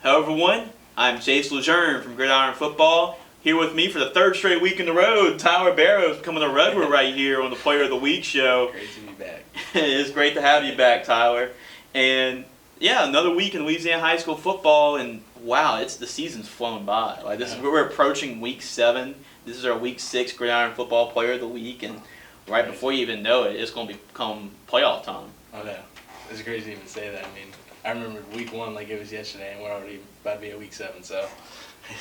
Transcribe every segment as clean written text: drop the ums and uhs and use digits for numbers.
Hello everyone, I'm Jace LeJeune from Gridirion Football. Here with me for the third straight week in the road, Tyler Barros becoming a regular right here on the Player of the Week show. Great to be back. It's great to have you back, Tyler. And yeah, another week in Louisiana High School football, and wow, the season's flown by. Like we're approaching week 7. This is our week 6 Gridiron Football Player of the Week, and right before you even know it, it's going to become playoff time. Oh no, it's crazy to even say that. I mean, I remember week 1 like it was yesterday, and we're already about to be at week 7, so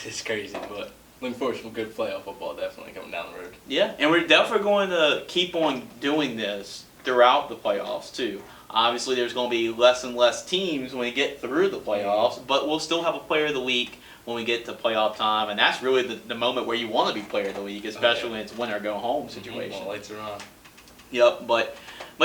it's crazy. But looking forward to some good playoff football definitely coming down the road. Yeah, and we're definitely going to keep on doing this throughout the playoffs too. Obviously, there's going to be less and less teams when we get through the playoffs, but we'll still have a Player of the Week when we get to playoff time, and that's really the moment where you want to be Player of the Week, especially when it's win or go home situation. Well, lights are on. Yep, but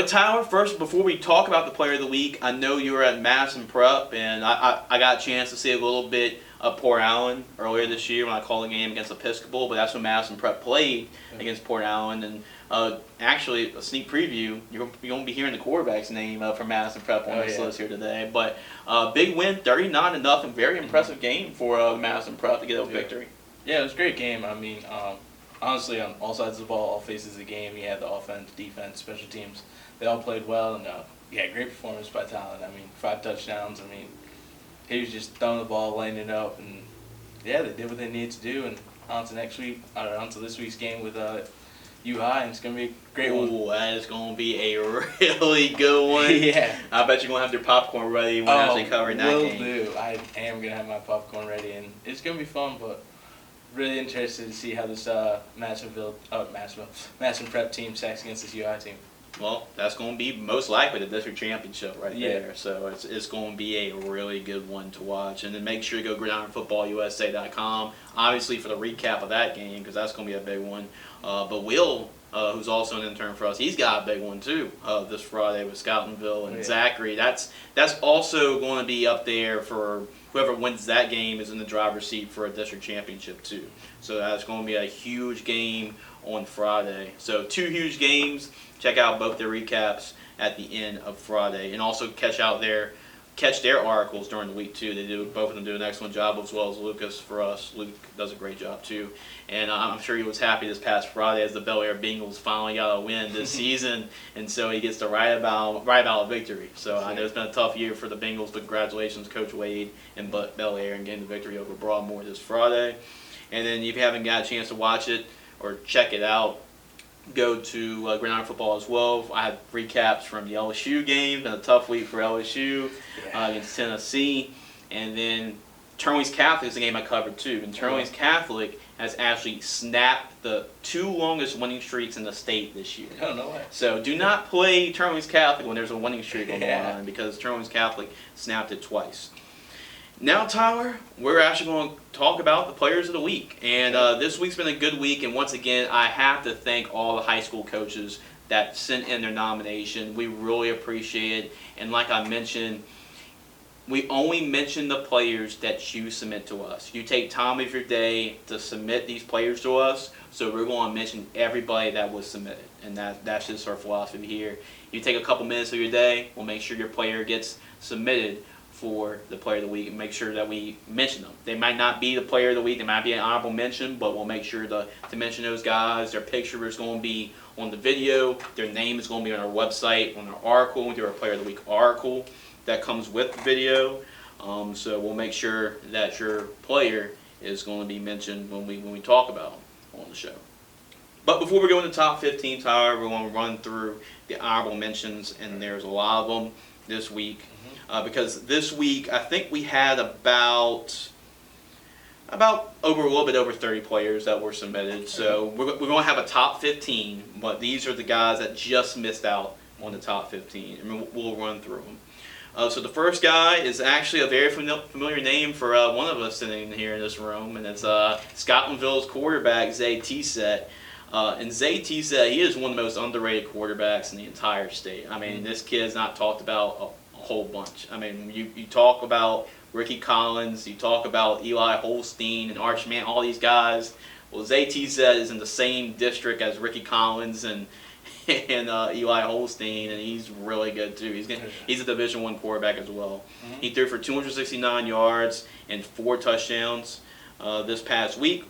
Tyler, first, before we talk about the Player of the Week, I know you were at Madison Prep, and I got a chance to see a little bit of Port Allen earlier this year when I called the game against Episcopal, but that's when Madison Prep played against Port Allen, and actually, a sneak preview, you're going to be hearing the quarterback's name from Madison Prep on this list here today, but big win, 39-0, very impressive game for Madison Prep to get a victory. Yeah, it was a great game. I mean, honestly, on all sides of the ball, all phases of the game, you had the offense, defense, special teams. They all played well, and great performance by Tyler. I mean, 5 touchdowns. I mean, he was just throwing the ball, laying it up, and yeah, they did what they needed to do. And on to this week's game with U High, and it's gonna be a great one. Ooh, that is gonna be a really good one. Yeah, I bet you're gonna have your popcorn ready when actually covering that game. Will do. I am gonna have my popcorn ready, and it's gonna be fun, but really interested to see how this Madison Prep team stacks against this UI team. Well, that's going to be most likely the district championship right there. So it's going to be a really good one to watch. And then make sure you go GridirironFootballUSA.com, obviously for the recap of that game, because that's going to be a big one. But Will, who's also an intern for us, he's got a big one too this Friday with Scoutenville and Zachary. That's also going to be up there for whoever wins that game is in the driver's seat for a district championship too. So that's going to be a huge game on Friday. So 2 huge games. Check out both their recaps at the end of Friday, and also catch their articles during the week too. Both of them do an excellent job, as well as Lucas for us. Luke does a great job too, and I'm sure he was happy this past Friday as the Bel Air Bengals finally got a win this season, and so he gets to write about a victory. So I know it's been a tough year for the Bengals, but congratulations, Coach Wade and Bel Air, and getting the victory over Broadmoor this Friday. And then if you haven't got a chance to watch it or check it out, go to Gridiron Football as well. I had recaps from the LSU game. Been a tough week for LSU against Tennessee. And then Turnley's Catholic is a game I covered too. And Turnley's Catholic has actually snapped the 2 longest winning streaks in the state this year. Oh, no way. So do not play Turnley's Catholic when there's a winning streak on the line, because Turnley's Catholic snapped it twice. Now, Tyler, we're actually going to talk about the Players of the Week. And this week's been a good week, and once again, I have to thank all the high school coaches that sent in their nomination. We really appreciate it. And like I mentioned, we only mention the players that you submit to us. You take time of your day to submit these players to us, so we're going to mention everybody that was submitted. And that's just our philosophy here. You take a couple minutes of your day, we'll make sure your player gets submitted for the Player of the Week, and make sure that we mention them. They might not be the Player of the Week, they might be an honorable mention, but we'll make sure to mention those guys. Their picture is going to be on the video, their name is going to be on our website, on our article. We do our Player of the Week article that comes with the video. So we'll make sure that your player is going to be mentioned when we talk about them on the show. But before we go into the top 15, Tyler, we're going to run through the honorable mentions, and there's a lot of them this week. Because this week, I think we had about a little bit over 30 players that were submitted. So we're going to have a top 15, but these are the guys that just missed out on the top 15, and we'll run through them. So the first guy is actually a very familiar name for one of us sitting here in this room, and it's Scotlandville's quarterback, Zay Tset. And Zay Tset, he is one of the most underrated quarterbacks in the entire state. I mean, this kid's not talked about a whole bunch. I mean, you talk about Ricky Collins, you talk about Eli Holstein and Arch Mann, all these guys. Well, Zay Tset is in the same district as Ricky Collins and and Eli Holstein, and he's really good too. He's a Division I quarterback as well. Mm-hmm. He threw for 269 yards and 4 touchdowns this past week.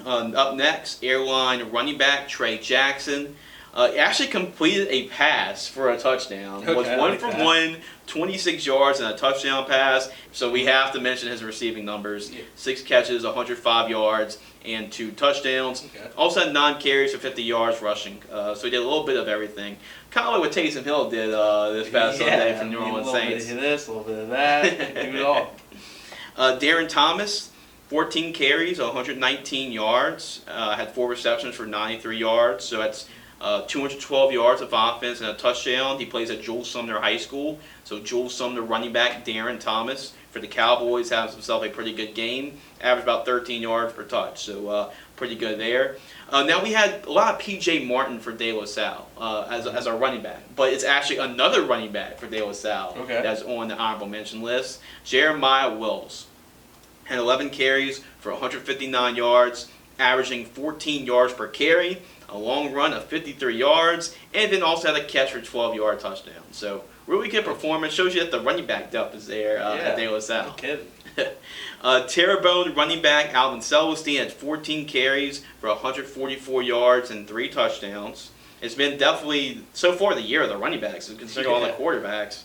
Up next, airline running back Trey Jackson. Actually completed a pass for a touchdown. Okay, Was I 1 like for that. 1, 26 yards and a touchdown pass. So we have to mention his receiving numbers. Yeah. 6 catches, 105 yards, and 2 touchdowns. Okay. Also had 9 carries for 50 yards rushing. So he did a little bit of everything. Kind of like what Taysom Hill did this past Sunday for New Orleans Saints. A little bit of this, a little bit of that. Do it all. Darren Thomas, 14 carries, 119 yards. Had 4 receptions for 93 yards. So that's 212 yards of offense and a touchdown. He plays at Jules Sumner High School. So Jules Sumner running back Darren Thomas for the Cowboys has himself a pretty good game. Averaged about 13 yards per touch. So pretty good there. Now we had a lot of P.J. Martin for De La Salle as our running back. But it's actually another running back for De La Salle that's on the honorable mention list. Jeremiah Wills had 11 carries for 159 yards, averaging 14 yards per carry. A long run of 53 yards, and then also had a catch for 12-yard touchdown. So really good performance. Shows you that the running back depth is there at De La Salle. No kidding. Terrebonne running back Alvin Celestine had 14 carries for 144 yards and 3 touchdowns. It's been definitely, so far, the year of the running backs, considering all the quarterbacks.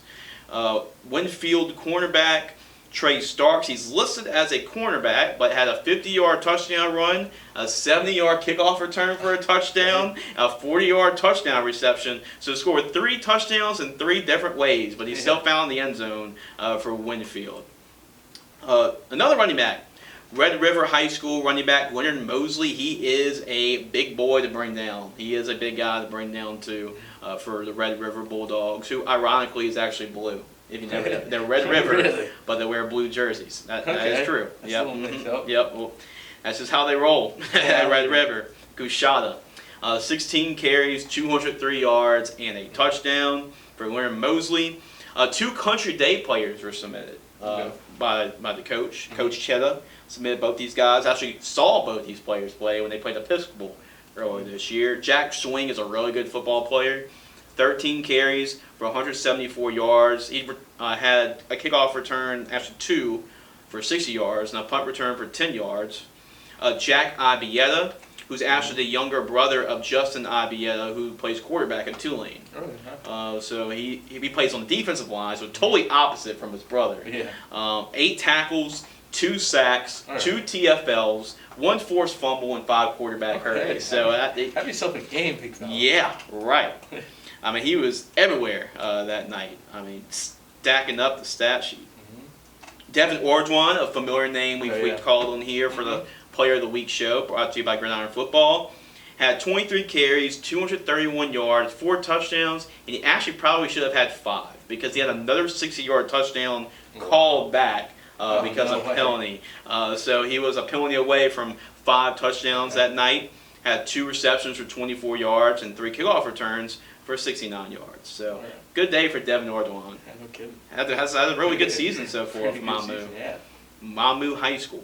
Winfield cornerback Trey Starks, he's listed as a cornerback, but had a 50-yard touchdown run, a 70-yard kickoff return for a touchdown, a 40-yard touchdown reception. So he scored 3 touchdowns in 3 different ways, but he still found the end zone for Winfield. Another running back, Red River High School running back Leonard Mosley. He is a big boy to bring down. He is a big guy to bring down too for the Red River Bulldogs, who ironically is actually blue. If you never know, they're Red River, Really? But they wear blue jerseys. That is true. That's Yep. a little mixed up. Yep. Well, that's just how they roll at Red River. Gushada, 16 carries, 203 yards, and a touchdown for Leonard Mosley. 2 Country Day players were submitted by the coach. Coach Chetta submitted both these guys. Actually saw both these players play when they played Episcopal earlier this year. Jack Swing is a really good football player. 13 carries for 174 yards. He had a kickoff return, actually 2 for 60 yards, and a punt return for 10 yards. Jack Ibieta, who's actually the younger brother of Justin Ibieta, who plays quarterback at Tulane. So he plays on the defensive line, so totally opposite from his brother. 8 tackles, 2 sacks, 2 TFLs, 1 forced fumble, and 5 quarterback hurries. So have yourself a game picked up. Yeah, right. I mean, he was everywhere that night. I mean, stacking up the stat sheet. Devin Orjuan, a familiar name we've called on here for the Player of the Week show, brought to you by Gridiron Football, had 23 carries, 231 yards, 4 touchdowns, and he actually probably should have had 5 because he had another 60-yard touchdown called back because of penalty. So he was a penalty away from 5 touchdowns that night, had 2 receptions for 24 yards and 3 kickoff returns for 69 yards. So good day for Devin Orjuan. No kidding. Has had a really good season so far for Mamu. Mamu High School.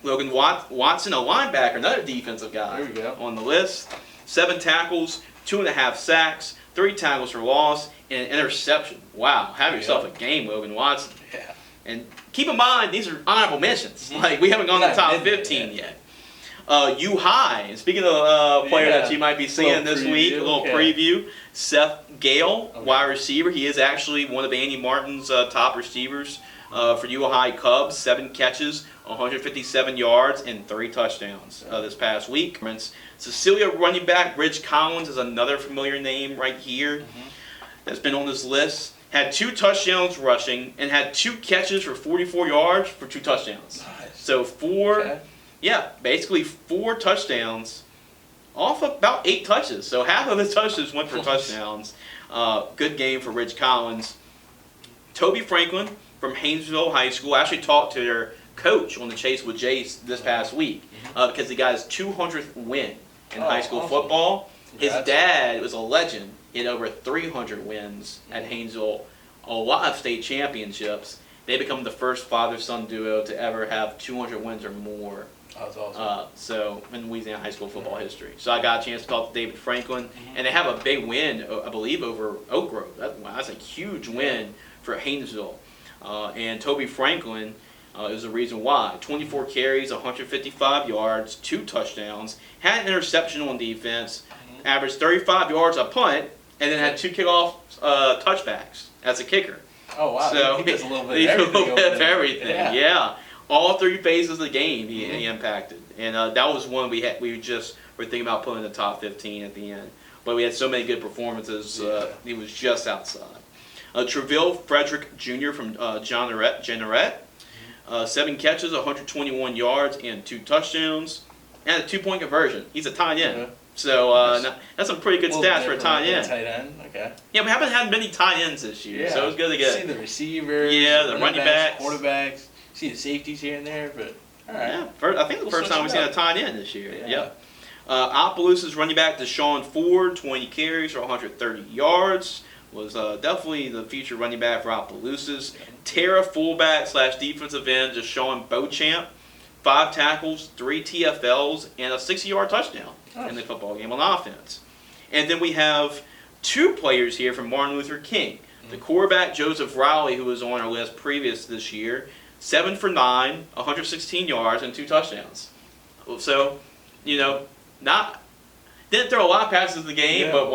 Logan Watson, a linebacker, another defensive guy on the list. 7 tackles, 2.5 sacks, 3 tackles for loss, and an interception. Wow, have yourself a game, Logan Watson. And keep in mind, these are honorable mentions. Like, we haven't gone to the top 15 yet. U High, speaking of a player that you might be seeing this week, a little preview. Seth Gale, wide receiver. He is actually one of Andy Martin's top receivers for U High Cubs. 7 catches, 157 yards, and 3 touchdowns this past week. Cecilia running back Rich Collins is another familiar name right here that's been on this list. Had 2 touchdowns rushing and had 2 catches for 44 yards for 2 touchdowns. Nice. So 4... Yeah, basically 4 touchdowns off about 8 touches. So half of his touches went for touchdowns. Good game for Rich Collins. Toby Franklin from Haynesville High School actually talked to their coach on the Chase with Jace this past week because he got his 200th win in high school football. His dad was a legend. He had over 300 wins at Haynesville, a lot of state championships. they become the first father-son duo to ever have 200 wins or more. Oh, that's awesome. So in Louisiana high school football history. So I got a chance to talk to David Franklin, and they have a big win, I believe, over Oak Grove. That's a huge win for Haynesville. And Toby Franklin is the reason why. 24 carries, 155 yards, 2 touchdowns, had an interception on defense, averaged 35 yards a punt, and then had 2 kickoff touchbacks as a kicker. Oh, wow. So he does a little bit of everything. Yeah. All 3 phases of the game he impacted. And that was one we just were thinking about putting in the top 15 at the end. But we had so many good performances, he was just outside. Treville Frederick Jr. from Jeanneret, 7 catches, 121 yards, and 2 touchdowns, and a 2-point conversion. He's a tight end. Okay. So that's some pretty good stats for a tight end. Tight end, okay. Yeah, we haven't had many tight ends this year, so it was good to get. See the receivers, the running backs, quarterbacks. See the safeties here and there, but all right. Yeah, I think the first time we've seen a tight end this year. Yeah. Opelousas running back Deshaun Ford, 20 carries for 130 yards. Was definitely the featured running back for Opelousas. Terra fullback / defensive end Deshaun Beauchamp, 5 tackles, 3 TFLs, and a 60-yard touchdown in the football game on offense. And then we have 2 players here from Martin Luther King. The quarterback Joseph Rowley, who was on our list previous this year, 7 for 9, 116 yards, and 2 touchdowns. So, didn't throw a lot of passes in the game, but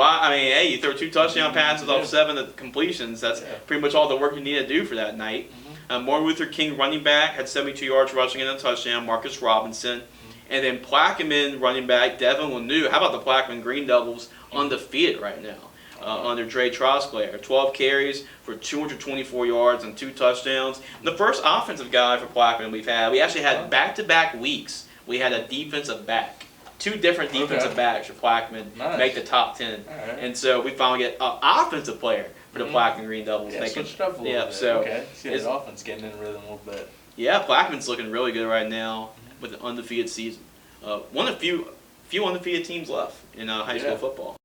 you throw 2 touchdown passes off 7 completions. That's pretty much all the work you need to do for that night. Martin Luther King running back had 72 yards rushing and a touchdown, Marcus Robinson. And then Plaquemine running back Devin Lanou. How about the Plaquemine Green Devils undefeated right now under Dre Trosclair? 12 carries for 224 yards and 2 touchdowns. And the first offensive guy for Plaquemine we actually had back-to-back weeks. We had a defensive back. 2 different defensive backs for Plaquemine make the top 10. Right. And so we finally get an offensive player for the Plaquemine Green Devils. Yeah, switched up a little bit. So see his offense getting in rhythm a little bit. Yeah, Plaquemine's looking really good right now with an undefeated season. One of the few undefeated teams left in high school football.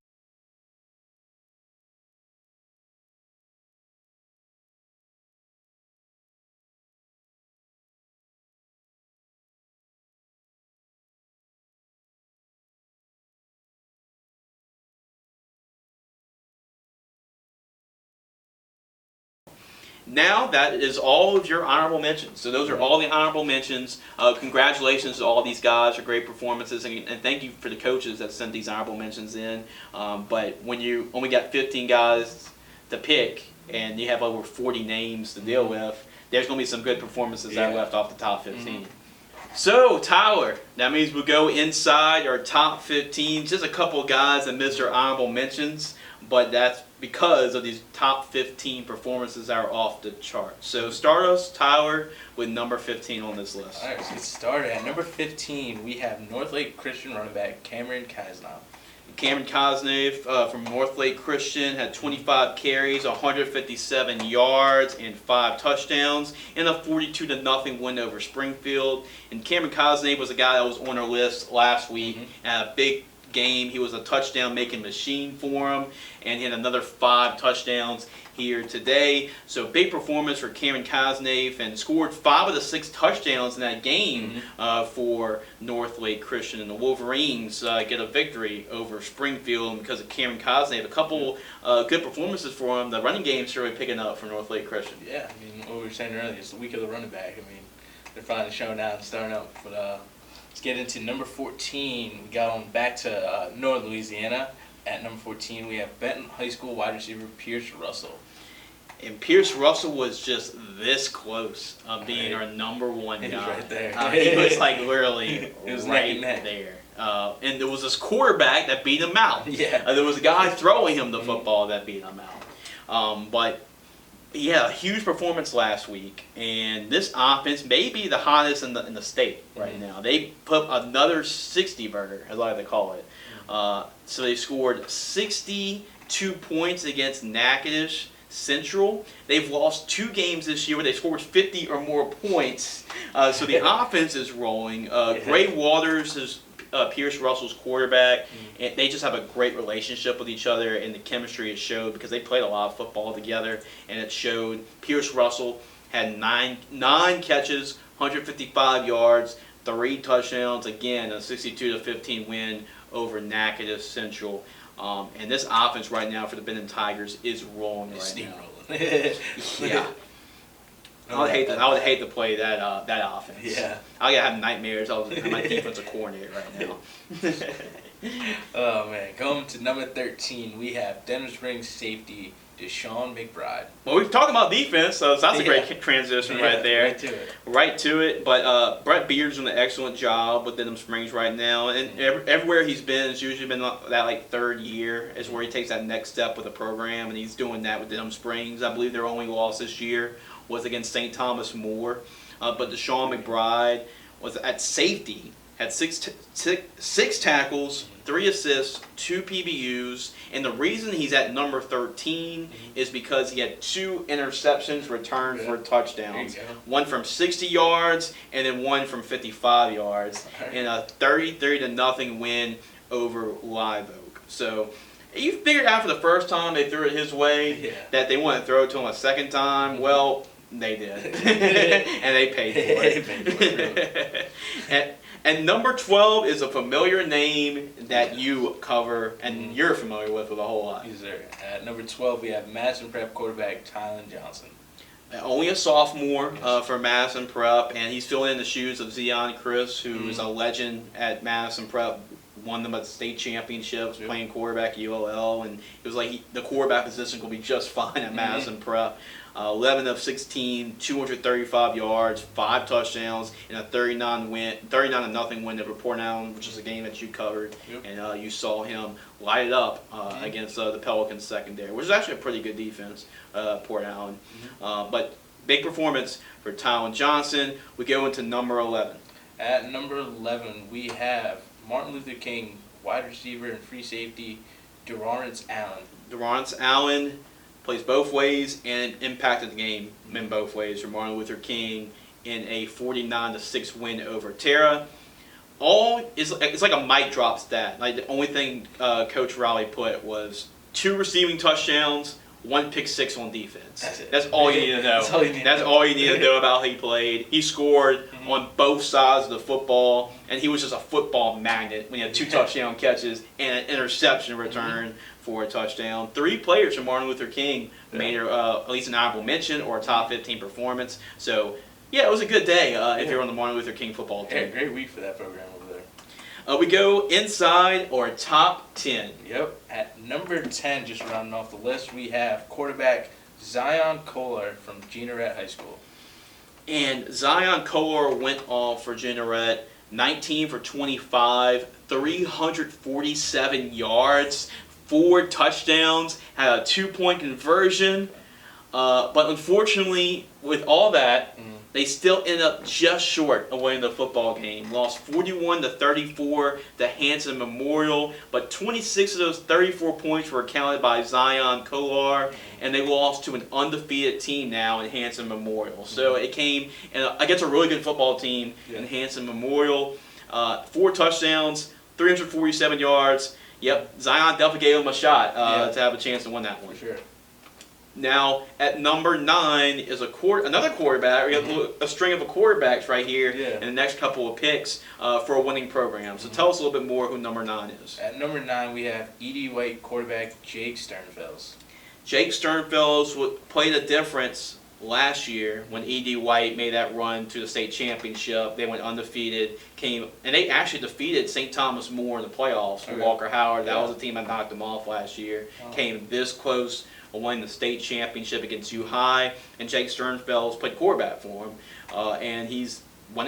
Now that is all of your honorable mentions. So those are all the honorable mentions. Congratulations to all these guys for great performances, and thank you for the coaches that sent these honorable mentions in. But when you only got 15 guys to pick and you have over 40 names to deal with, there's going to be some good performances that are left off the top 15. So, Tyler, that means we'll go inside our top 15. Just a couple guys that missed our honorable mentions, but that's because of these top 15 performances that are off the chart. So start us, Tyler, with number 15 on this list. All right, let's get started. At number 15, we have Northlake Christian running back Cameron Kasnov. Cameron Kasnov from Northlake Christian had 25 carries, 157 yards, and 5 touchdowns in a 42-0 win over Springfield. And Cameron Kasnov was a guy that was on our list last week. Had a big game. He was a touchdown-making machine for him, and he had another 5 touchdowns here today. So big performance for Cameron Kasnov, and scored 5 of the 6 touchdowns in that game for Northlake Christian. And the Wolverines get a victory over Springfield because of Cameron Kasnov. A couple good performances for him. The running game's really picking up for Northlake Christian. Yeah, I mean, what we were saying earlier, it's the week of the running back. I mean, they're finally showing out and starting up. But let's get into number 14. We got on back to North Louisiana. At number 14, we have Benton High School wide receiver Pierce Russell. And Pierce Russell was just this close of being our number 1 guy. He was right there. He was like literally right there. And there was this quarterback that beat him out. There was a guy throwing him the football that beat him out. But he had a huge performance last week, and this offense may be the hottest in the state right now. They put another 60-burger, as I like to call it. So they scored 62 points against Natchitoches Central. They've lost 2 games this year where they scored 50 or more points. So the offense is rolling. Gray Waters is Pierce Russell's quarterback. And they just have a great relationship with each other, and the chemistry is showed because they played a lot of football together, and it showed. Pierce Russell had nine catches, 155 yards, 3 touchdowns. Again, a 62-15 win over Natchitoches Central. And this offense right now for the Benton Tigers is rolling right now. Yeah. I would hate to play that offense. Yeah. I gotta have nightmares. I'm my defensive coordinator right now. Oh man, going to number 13, we have Denver Springs safety Deshaun McBride. Well, we've talked about defense, so that's a great transition right there. Right to it. But Brett Beard's doing an excellent job with Denham Springs right now, and everywhere he's been, it's usually been that like 3rd year is where he takes that next step with the program, and he's doing that with Denham Springs. I believe their only loss this year was against St. Thomas More, but Deshaun McBride was at safety, had six tackles, 3 assists, 2 PBUs, and the reason he's at number 13 is because he had 2 interceptions returned for touchdowns. One from 60 yards and then one from 55 yards, and a 33-0 win over Live Oak. So you figured after the first time they threw it his way that they wouldn't throw it to him a second time. Well, they did, and they paid for it. And number 12 is a familiar name that you cover and you're familiar with a whole lot. Yes, sir. At number 12, we have Madison Prep quarterback Tyler Johnson. Only a sophomore for Madison Prep, and he's filling in the shoes of Zion Chris, who is a legend at Madison Prep. Won them at the state championships, playing quarterback at ULL, and it was like the quarterback position will be just fine at Madison Prep. 11 of 16, 235 yards, 5 touchdowns, and a 39-0 win over Port Allen, which is a game that you covered, and you saw him light it up against the Pelicans secondary, which is actually a pretty good defense, Port Allen. But big performance for Tyler Johnson. We go into number 11. At number 11, we have Martin Luther King, wide receiver and free safety, Durance Allen. Durance Allen plays both ways and impacted the game in both ways for Martin Luther King in a 49-6 win over Terra. It's like a mic drop stat. Like the only thing Coach Rowley put was 2 receiving touchdowns, 1 pick 6 on defense. That's all you need to know. That's all you need to know about how he played. He scored on both sides of the football, and he was just a football magnet when he had 2 touchdown catches and an interception return for a touchdown. 3 players from Martin Luther King made at least an honorable mention or a top 15 performance. So, yeah, it was a good day if you're on the Martin Luther King football team. Yeah, great week for that program over there. We go inside or top 10. Yep. At number 10, just rounding off the list, we have quarterback Zion Kohler from Jeanerette High School. And Zion Kohler went off for Jeanerette, 19 for 25, 347 yards, 4 touchdowns, had a 2-point conversion. But unfortunately, with all that, they still ended up just short of winning the football game. Lost 41-34 to Hanson Memorial, but 26 of those 34 points were accounted by Zion Kohler, and they lost to an undefeated team now in Hanson Memorial. So it came against a really good football team in Hanson Memorial. 4 touchdowns, 347 yards. Yep, Zion definitely gave him a shot to have a chance to win that one. For sure. Now, at number 9 is another quarterback. We have a string of quarterbacks right here in the next couple of picks for a winning program. So tell us a little bit more who number 9 is. At number 9, we have E.D. White quarterback Jake Sternfels. Jake Sternfels played a difference last year when E.D. White made that run to the state championship. They went undefeated, and they actually defeated St. Thomas More in the playoffs for Walker Howard. That was the team that knocked them off last year. Came this close winning the state championship against U High, and Jake Sternfels played quarterback for him, and he's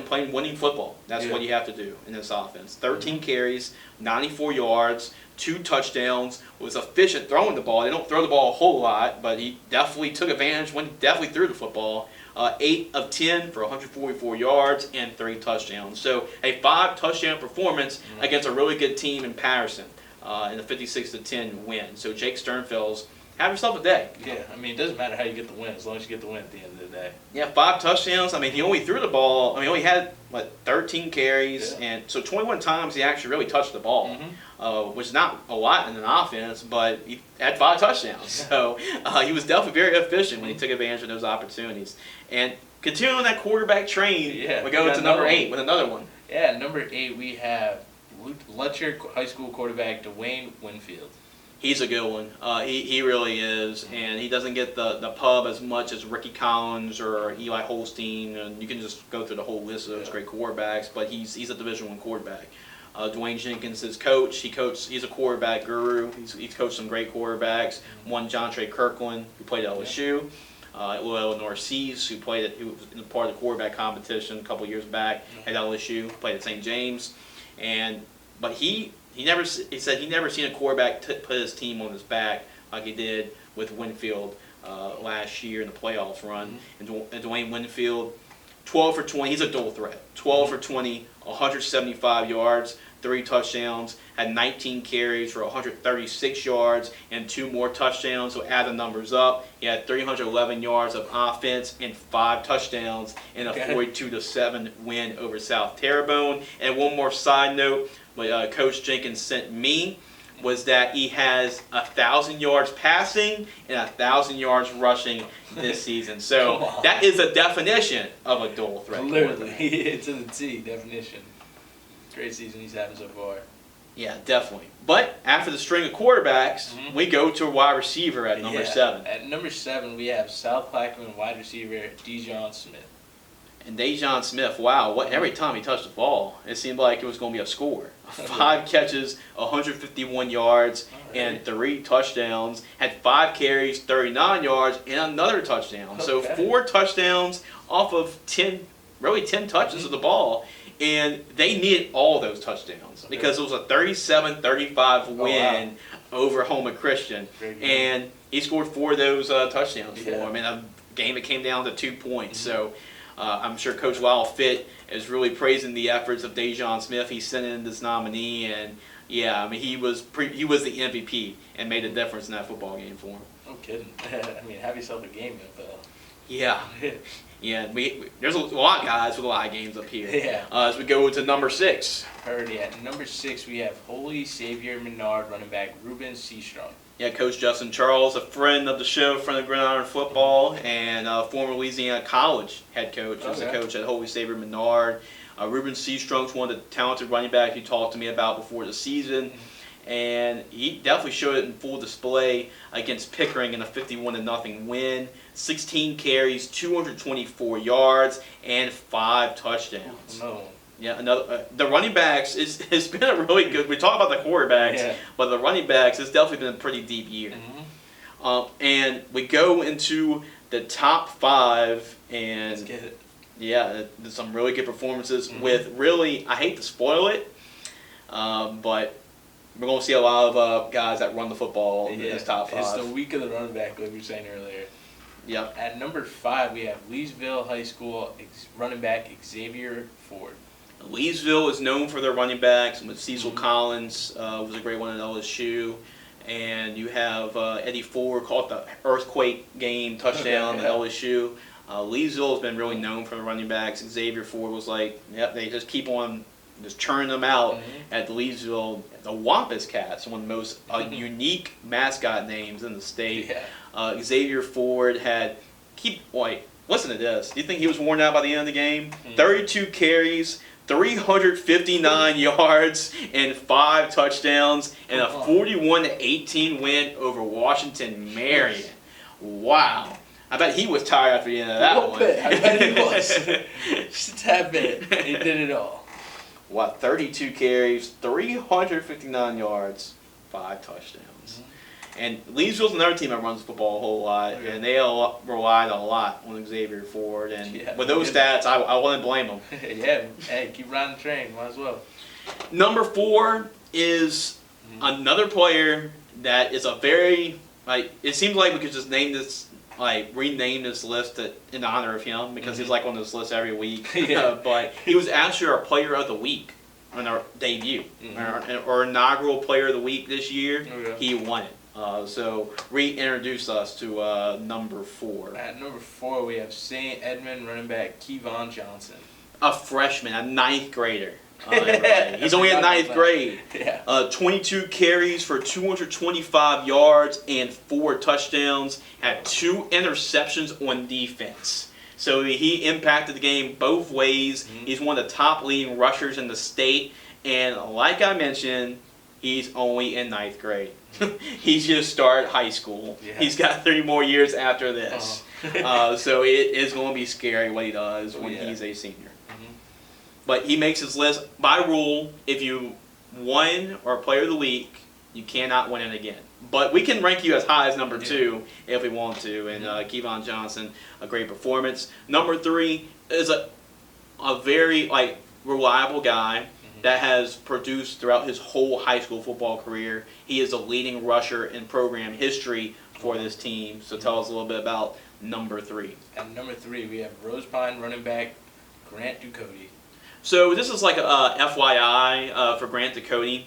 playing winning football. That's what you have to do in this offense. 13 carries, 94 yards, 2 touchdowns, was efficient throwing the ball. They don't throw the ball a whole lot, but he definitely took advantage when he definitely threw the football. 8 of 10 for 144 yards and 3 touchdowns. So a 5-touchdown performance against a really good team in Patterson in a 56-10 win. So Jake Sternfels have yourself a day. Yeah, I mean, it doesn't matter how you get the win as long as you get the win at the end of the day. Yeah, 5 touchdowns. I mean, he only threw the ball. I mean, he only had, 13 carries. Yeah. And so 21 times he actually really touched the ball, which is not a lot in an offense, but he had 5 touchdowns. So he was definitely very efficient when he took advantage of those opportunities. And continuing on that quarterback train, we go to number 8 with another one. Yeah, number 8, we have Letcher High School quarterback Dwayne Winfield. He's a good one. He really is, and he doesn't get the pub as much as Ricky Collins or Eli Holstein, and you can just go through the whole list of those great quarterbacks. But he's a Division I quarterback. Dwayne Jenkins, his coach, he's a quarterback guru. He's coached some great quarterbacks. One, John Trey Kirkland, who played at LSU. Loyola Northeast, who was in part of the quarterback competition a couple years back at LSU, played at St. James, but he said he never seen a quarterback put his team on his back like he did with Winfield last year in the playoff run. And Dwayne Winfield, 12 for 20. He's a dual threat. 12 for 20, 175 yards, 3 touchdowns. Had 19 carries for 136 yards and 2 more touchdowns. So add the numbers up. He had 311 yards of offense and 5 touchdowns in a 42-7 win over South Terrebonne. And one more side note, what Coach Jenkins sent me was that he has 1,000 yards passing and 1,000 yards rushing this season. So that is a definition of a dual threat. Literally, it's in the T definition. Great season he's having so far. Yeah, definitely. But after the string of quarterbacks, we go to a wide receiver at number 7. At number 7, we have South Plaquemine wide receiver Dejon Smith. And Dejon Smith, wow, every time he touched the ball, it seemed like it was going to be a score. 5 catches, 151 yards, and 3 touchdowns. Had 5 carries, 39 yards, and another touchdown. So 4 touchdowns off of 10 touches of the ball. And they needed all those touchdowns because it was a 37-35 win over Houma Christian. And he scored 4 of those touchdowns for him in a game that came down to 2 points. So I'm sure Coach Lyle Fitt is really praising the efforts of Dejon Smith. He sent in this nominee, and I mean he was the MVP and made a difference in that football game for him. No kidding. I mean, have yourself a game, NFL. Yeah. Yeah, there's a lot of guys with a lot of games up here. Yeah. As we go to number 6. Already at number 6, we have Holy Savior Menard running back Ruben Seastrong. Yeah, Coach Justin Charles, a friend of the show, friend of Gridiron Football, and former Louisiana College head coach. Was the coach at Holy Savior Menard. Ruben Seastrong's one of the talented running backs you talked to me about before the season. And he definitely showed it in full display against Pickering in a 51-0 win. 16 carries, 224 yards, and 5 touchdowns. No. Yeah, the running backs it's been a really good. We talk about the quarterbacks, but the running backs it's definitely been a pretty deep year. And we go into the top 5, and let's get it. Yeah, there's some really good performances with really. I hate to spoil it, but we're going to see a lot of guys that run the football in this top 5. It's the week of the running back, like we were saying earlier. Yep. At number 5, we have Leesville High School running back Xavier Ford. Leesville is known for their running backs. With Cecil Collins was a great one at LSU. And you have Eddie Ford caught the earthquake game touchdown at LSU. Leesville has been really known for the running backs. Xavier Ford was they just keep on just churning them out at Leesville. The Wampus Cats, one of the most unique mascot names in the state. Xavier Ford listen to this. Do you think he was worn out by the end of the game? 32 carries, 359 yards, and 5 touchdowns, and a 41-18 win over Washington Marion. Wow. I bet he was tired after the end of that one. I bet he was. Just a tad bit. He did it all. Wow, 32 carries, 359 yards, 5 touchdowns. And Leesville's another team that runs the football a whole lot, and they relied a lot on Xavier Ford. And with those stats, I wouldn't blame them. Hey, keep riding the train. Might as well. Number 4 is another player that is a very, it seems like we could just rename this list in honor of him because he's on this list every week. But he was actually our player of the week on our debut, our inaugural player of the week this year. He won it. So reintroduce us to number 4. At number 4, we have St. Edmund running back Kevon Johnson. A freshman, a 9th grader. He's only in 9th grade. Yeah. 22 carries for 225 yards and 4 touchdowns. Had 2 interceptions on defense. So he impacted the game both ways. Mm-hmm. He's one of the top leading rushers in the state. And like I mentioned, he's only in 9th grade. He's just started high school. Yeah. He's got 3 more years after this. So it is going to be scary what he does when he's a senior. But he makes his list by rule. If you won or player of the week, you cannot win it again. But we can rank you as high as number 2 if we want to. And Kevon Johnson, a great performance. Number 3 is a very reliable guy that has produced throughout his whole high school football career. He is a leading rusher in program history for this team. So tell us a little bit about number 3. At number 3, we have Rose Pine running back Grant Ducote. So this is like a FYI for Grant Ducote.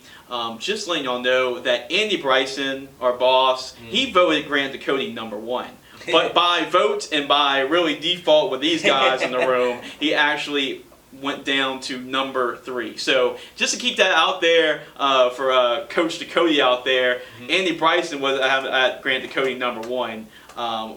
Just letting y'all know that Andy Bryson, our boss, he voted Grant Ducote number 1. But by vote and by really default with these guys in the room, he actually went down to number 3. So just to keep that out there for Coach Ducote out there, Andy Bryson was at Grant Ducote number 1.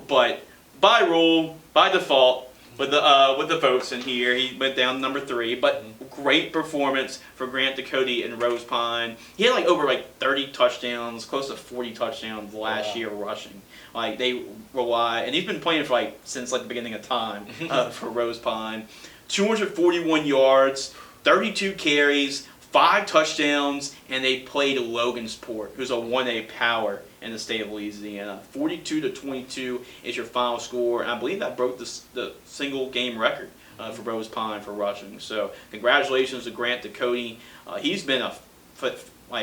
But by rule, by default, with the votes in here, he went down to number 3. But great performance for Grant Ducote and Rose Pine. He had over 30 touchdowns, close to 40 touchdowns last year rushing. They rely, and he's been playing for since the beginning of time for Rose Pine. 241 yards, 32 carries, 5 touchdowns, and they played Logansport, who's a 1A power in the state of Louisiana. 42-22 is your final score, and I believe that broke the single game record for Rose Pine for rushing. So congratulations to Grant Ducote. He's been a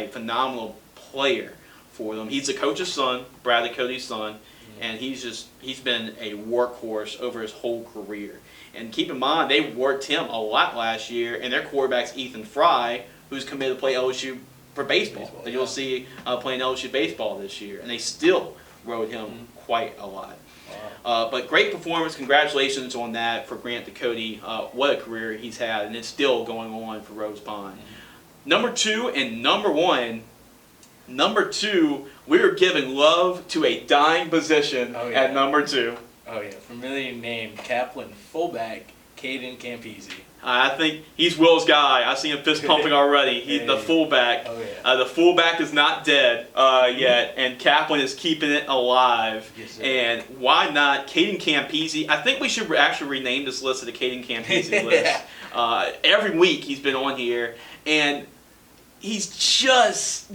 phenomenal player for them. He's the coach's son, Brad Ducote's son, and he's been a workhorse over his whole career. And keep in mind, they worked him a lot last year, and their quarterback's Ethan Fry, who's committed to play LSU for baseball. That you'll see playing LSU baseball this year, and they still rode him quite a lot. Wow. But great performance. Congratulations on that for Grant Ducote. What a career he's had, and it's still going on for Rose Pine. Number 2 and number 1. Number 2, we are giving love to a dying position at number 2. Oh, yeah. Familiar name, Kaplan fullback, Caden Campese. I think he's Will's guy. I see him fist pumping already. He's the fullback. Oh, yeah. The fullback is not dead yet, and Kaplan is keeping it alive. Yes, sir. And why not Caden Campese? I think we should actually rename this list to the Caden Campese list. Every week he's been on here, and he's just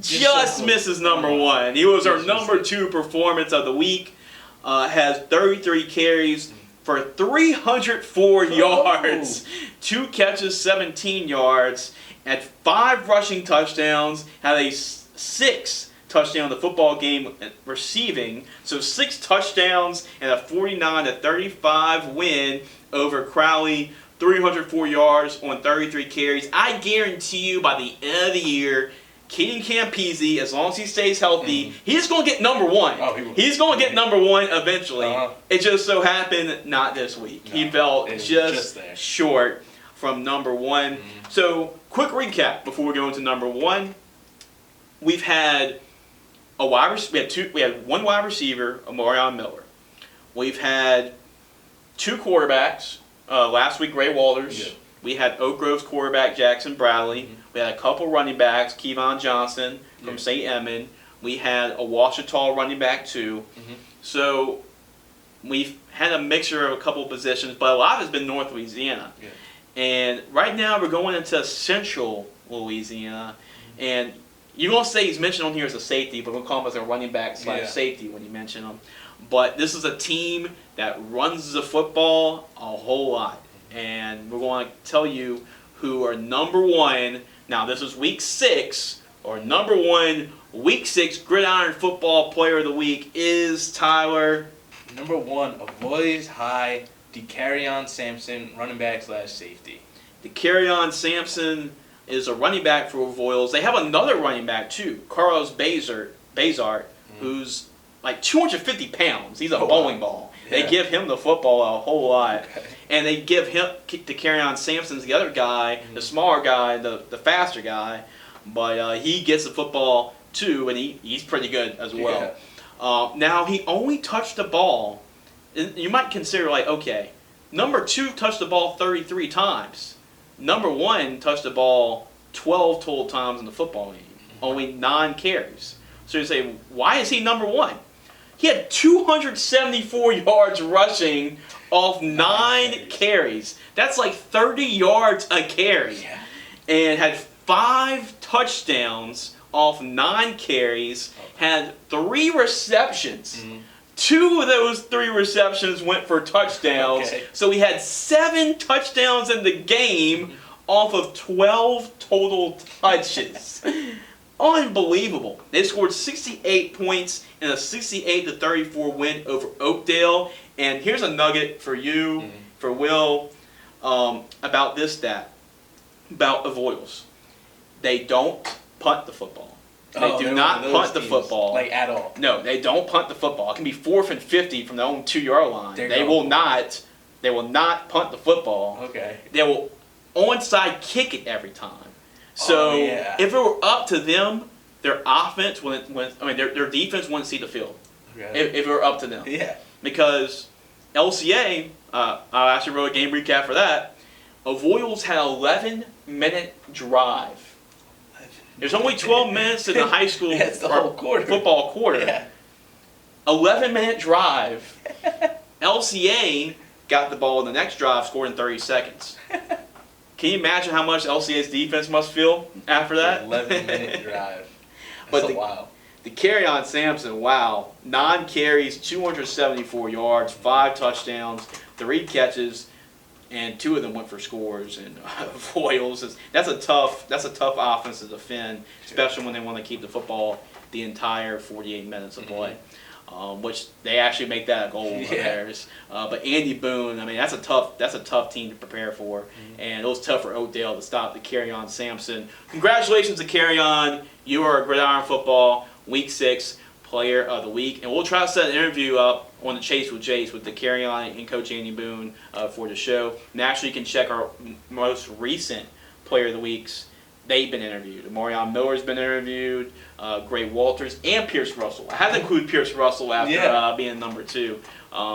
misses number 1. He was our number 2 performance of the week. Has 33 carries for 304 yards, 2 catches, 17 yards, had 5 rushing touchdowns, had a 6 touchdown in the football game receiving, so 6 touchdowns and a 49-35 win over Crowley. 304 yards on 33 carries. I guarantee you by the end of the year, Caden Campese, as long as he stays healthy, he's going to get number 1. Oh, he will. He's going to get number 1 eventually. It just so happened not this week. No, he fell just short from number 1. So, quick recap before we go into number 1. We've had we had 1 wide receiver, Amarion Miller. We've had 2 quarterbacks. Last week, Ray Walters. Yeah. We had Oak Grove's quarterback, Jackson Bradley. We had a couple running backs, Kevon Johnson from St. Edmund. We had a Ouachita running back, too. So we've had a mixture of a couple of positions, but a lot of it's been North Louisiana. Yeah. And right now we're going into Central Louisiana. And you're going to say he's mentioned on here as a safety, but we'll call him as a running back / safety when you mention him. But this is a team that runs the football a whole lot. And we're going to tell you who are number 1. Now, this is week 6, or number 1, week 6 Gridiron Football Player of the Week is Tyler. Number 1, Avoyelles High, Decareyn Sampson, running back / safety. Decareyn Sampson is a running back for Avoyelles. They have another running back, too, Carlos Bazart, who's like 250 pounds. He's a Oh, bowling wow. ball. Yeah. They give him the football a whole lot. Okay. And they give him Decareyn Sampson's the other guy, the smaller guy, the faster guy. But he gets the football too, and he's pretty good as well. Yeah. Now, he only touched the ball. And you might consider, like, okay, number 2 touched the ball 33 times. Number 1 touched the ball 12 total times in the football game. Only 9 carries. So you say, why is he number 1? He had 274 yards rushing off 9 carries. That's like 30 yards a carry. Yeah. And had 5 touchdowns off 9 carries. Had 3 receptions. 2 of those 3 receptions went for touchdowns. Okay. So he had 7 touchdowns in the game off of 12 total touches. Unbelievable. They scored 68 points in a 68-34 win over Oakdale. And here's a nugget for you, for Will, about this stat, about Avoyelles. They don't punt the football. They do not punt the football. Like, at all. No, they don't punt the football. It can be 4th and 50 from their own 2-yard line. They will not punt the football. Okay. They will onside kick it every time. So if it were up to them, their offense their defense wouldn't see the field. Okay. If it were up to them. Yeah. Because LCA, I actually wrote a game recap for that. Avoyelles had an 11-minute drive. There's only 12 minutes in the high school That's the whole quarter. football quarter. Yeah. 11-minute drive. LCA got the ball in the next drive, scored in 30 seconds. Can you imagine how much LCA's defense must feel after that? 11-minute drive. But That's wild. Decareyn Sampson, wow. 9 carries, 274 yards, 5 touchdowns, 3 catches, and 2 of them went for scores. And Avoyelles, that's a tough offense to defend, especially when they want to keep the football the entire 48 minutes of play. Which they actually make that a goal of theirs. But Andy Boone, I mean, that's a tough team to prepare for, and it was tough for Oakdale to stop Decareyn Sampson. Congratulations to Decareyn. You are a Gridirion Football Week 6 Player of the Week, and we'll try to set an interview up on the Chase with Jace with Decareyn and Coach Andy Boone for the show. And actually, you can check our most recent Player of the Weeks. They've been interviewed. Marion Miller's been interviewed, Gray Walters, and Pierce Russell. I had to include Pierce Russell after being number 2.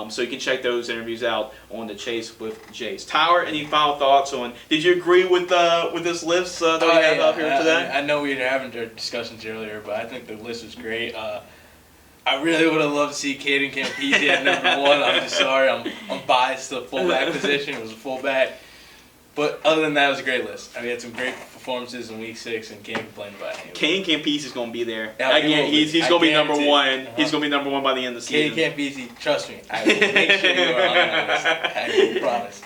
So you can check those interviews out on the Chase with Jace. Tyler, any final thoughts on? Did you agree with this list that we have up here today? I know we were having discussions earlier, but I think the list was great. I really would have loved to see Caden Campese at number 1. I'm just sorry, I'm biased to the fullback position. It was a fullback. But other than that, it was a great list. I mean, had some great performances in Week 6, and can't complain about it. Caden Campese is going to be there. Yeah, he's going to be number 1. Uh-huh. He's going to be number 1 by the end of the season. Caden Campese, trust me. I will make sure you are on that list. I promise.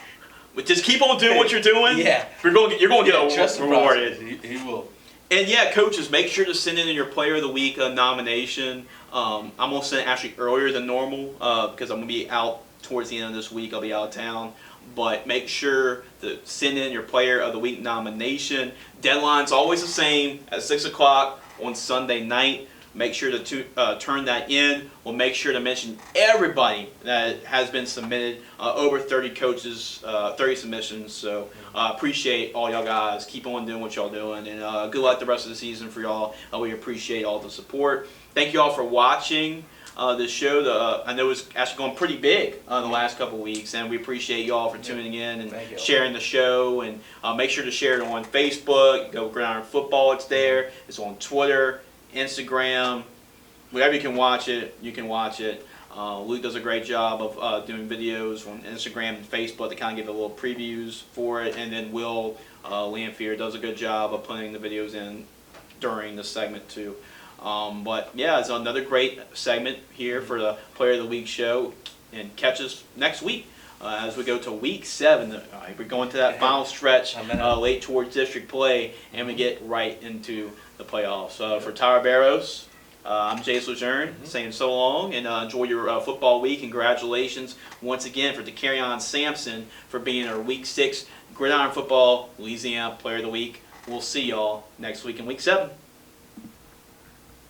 But just keep on doing what you're doing. Yeah. You're going to get rewarded. He will. And yeah, coaches, make sure to send in your Player of the Week nomination. I'm going to send it actually earlier than normal because I'm going to be out towards the end of this week. I'll be out of town. But make sure to send in your Player of the Week nomination. Deadline's always the same at 6 o'clock on Sunday night. Make sure to turn that in. We'll make sure to mention everybody that has been submitted. Over 30 coaches, 30 submissions. So appreciate all y'all guys. Keep on doing what y'all doing. And good luck the rest of the season for y'all. We appreciate all the support. Thank you all for watching this show. I know it's actually going pretty big the last couple weeks, and we appreciate y'all for tuning in and sharing the show. And make sure to share it on Facebook. Go Gridirion Football, it's there. It's on Twitter, Instagram, wherever you can watch it, you can watch it. Luke does a great job of doing videos on Instagram and Facebook to kind of give a little previews for it, and then Will Lanphier does a good job of putting the videos in during the segment too. But yeah, it's another great segment here for the Player of the Week show, and catch us next week as we go to Week 7. We're going to that final stretch late towards district play, and we get right into the playoffs. For Tyler Barros, I'm Jace and Tyler saying so long, and enjoy your football week. Congratulations once again for Decareyn Sampson for being our Week 6 Gridiron Football Louisiana Player of the Week. We'll see y'all next week in Week 7.